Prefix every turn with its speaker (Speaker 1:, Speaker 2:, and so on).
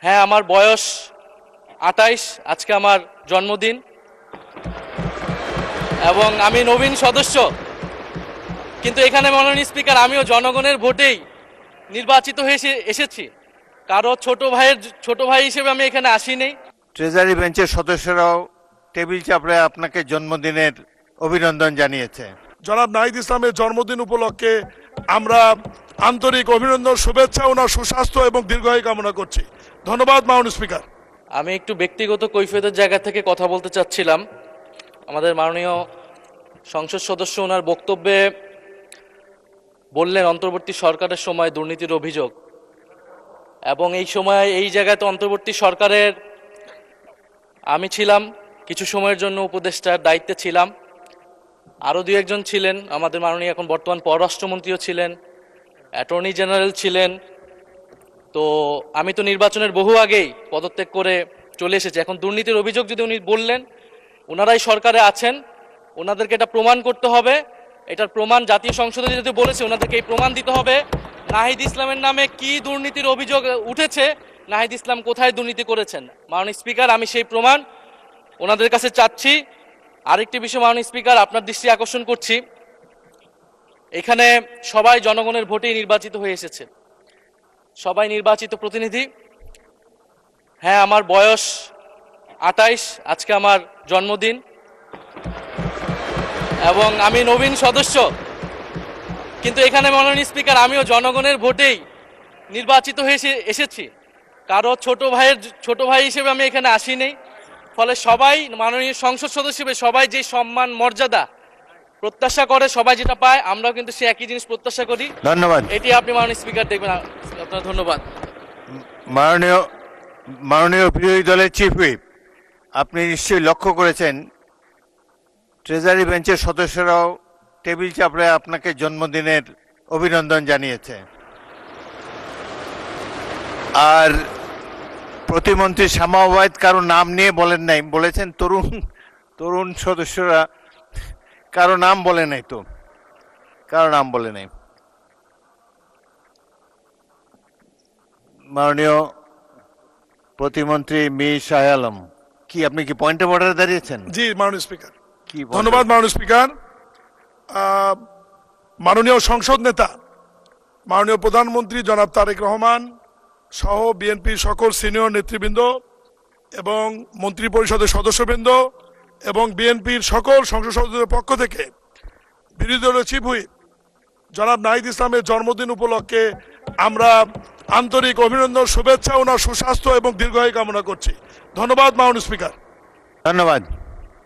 Speaker 1: হ্যাঁ, আমার বয়স ২৮, আজকে আমার জন্মদিন এবং আমি নবীন সদস্য। কিন্তু এখানে মাননীয় স্পিকার, আমিও জনগণের ভোটেই নির্বাচিত হয়ে এসেছি। কারো ছোট ভাই হিসেবে আমি এখানে আসিনি।
Speaker 2: ট্রেজারি বেঞ্চের সদস্যরাও টেবিল চাপড়ে আপনাকে জন্মদিনের অভিনন্দন জানিয়েছে।
Speaker 3: জনাব নাহিদ ইসলামের জন্মদিন উপলক্ষে আমরা আন্তরিক অভিনন্দন, শুভেচ্ছা, ওনার সুস্বাস্থ্য এবং দীর্ঘায়ু কামনা করছি। ধন্যবাদ মাননীয় স্পিকার।
Speaker 1: আমি একটু ব্যক্তিগত কৈফিয়তের জায়গা থেকে কথা বলতে চাচ্ছিলাম। আমাদের মাননীয় সংসদ সদস্য ওনার বক্তব্যে বললেন অন্তর্বর্তী সরকারের সময় দুর্নীতির অভিযোগ, এবং এই সময় এই জায়গায় তো অন্তর্বর্তী সরকারের আমি ছিলাম, কিছু সময়ের জন্য উপদেষ্টার দায়িত্বে ছিলাম, আরও দু একজন ছিলেন, আমাদের মাননীয় এখন বর্তমান পররাষ্ট্রমন্ত্রীও ছিলেন, অ্যাটর্নি জেনারেল ছিলেন। তো আমি তো নির্বাচনের বহু আগেই পদত্যাগ করে চলে এসেছি। এখন দুর্নীতির অভিযোগ যদি উনি বললেন, ওনারাই সরকারে আছেন, ওনাদেরকে এটা প্রমাণ করতে হবে। এটার প্রমাণ জাতীয় সংসদে যদি বলেছে, ওনাদেরকে এই প্রমাণ দিতে হবে নাহিদ ইসলামের নামে কি দুর্নীতির অভিযোগ উঠেছে, নাহিদ ইসলাম কোথায় দুর্নীতি করেছেন। মাননীয় স্পিকার, আমি সেই প্রমাণ ওনাদের কাছে চাচ্ছি। আরেকটি বিষয় মাননীয় স্পিকার, আপনার দৃষ্টি আকর্ষণ করছি, এখানে সবাই জনগণের ভোটেই নির্বাচিত হয়ে এসেছে, সবাই নির্বাচিত প্রতিনিধি। হ্যাঁ, আমার বয়স ২৮, আজকে আমার জন্মদিন এবং আমি নবীন সদস্য। কিন্তু এখানে মাননীয় স্পিকার, আমিও জনগণের ভোটেই নির্বাচিত হয়ে এসেছি। কারো ছোট ভাই হিসেবে আমি এখানে আসিনি। ফলে সবাই মাননীয় সংসদ সদস্য হিসেবে সবাই যে সম্মান মর্যাদা প্রত্যাশা করে, সবাই যেটা পায়, আমরাও কিন্তু সে একই জিনিস প্রত্যাশা করি।
Speaker 2: ধন্যবাদ।
Speaker 1: এটি আপনি মাননীয় স্পিকার দেখবেন। আপনার ধন্যবাদ।
Speaker 2: মাননীয় বিরোধী দলের চিফ হুইপ, আপনি নিশ্চয়ই লক্ষ্য করেছেন ট্রেজারি বেঞ্চের সদস্যরাও টেবিল চাপড়ে আপনাকে জন্মদিনের অভিনন্দন জানিয়েছে। আর প্রতিমন্ত্রী শামা ওবায়েদ কারো নাম নিয়ে বলেন নাই, বলেছেন তরুণ সদস্যরা, কারো নাম বলে নাই, তো কারো নাম বলে নাই। মাননীয় প্রতিমন্ত্রী মীর শাহ আলম, কি আপনি কি পয়েন্ট অফ অর্ডারে দাঁড়িয়েছেন?
Speaker 3: জি মাননীয় স্পিকার।
Speaker 2: কি
Speaker 3: ধন্যবাদ মাননীয় স্পিকার। মাননীয় সংসদ নেতা মাননীয় প্রধানমন্ত্রী জনাব তারেক রহমান সহ বিএনপির সকল সিনিয়র নেতৃবৃন্দ এবং মন্ত্রী পরিষদের সদস্যবৃন্দ এবং বিএনপির সকল সংসদ সদস্যদের পক্ষ থেকে বিরোধী দলের চিফ হুইপ জনাব নাহিদ ইসলামের জন্মদিন উপলক্ষে আমরা আন্তরিক অভিনন্দন, শুভেচ্ছা, ওনার সুস্বাস্থ্য এবং দীর্ঘায়ু কামনা করছি। ধন্যবাদ মাননীয় স্পিকার।
Speaker 2: ধন্যবাদ।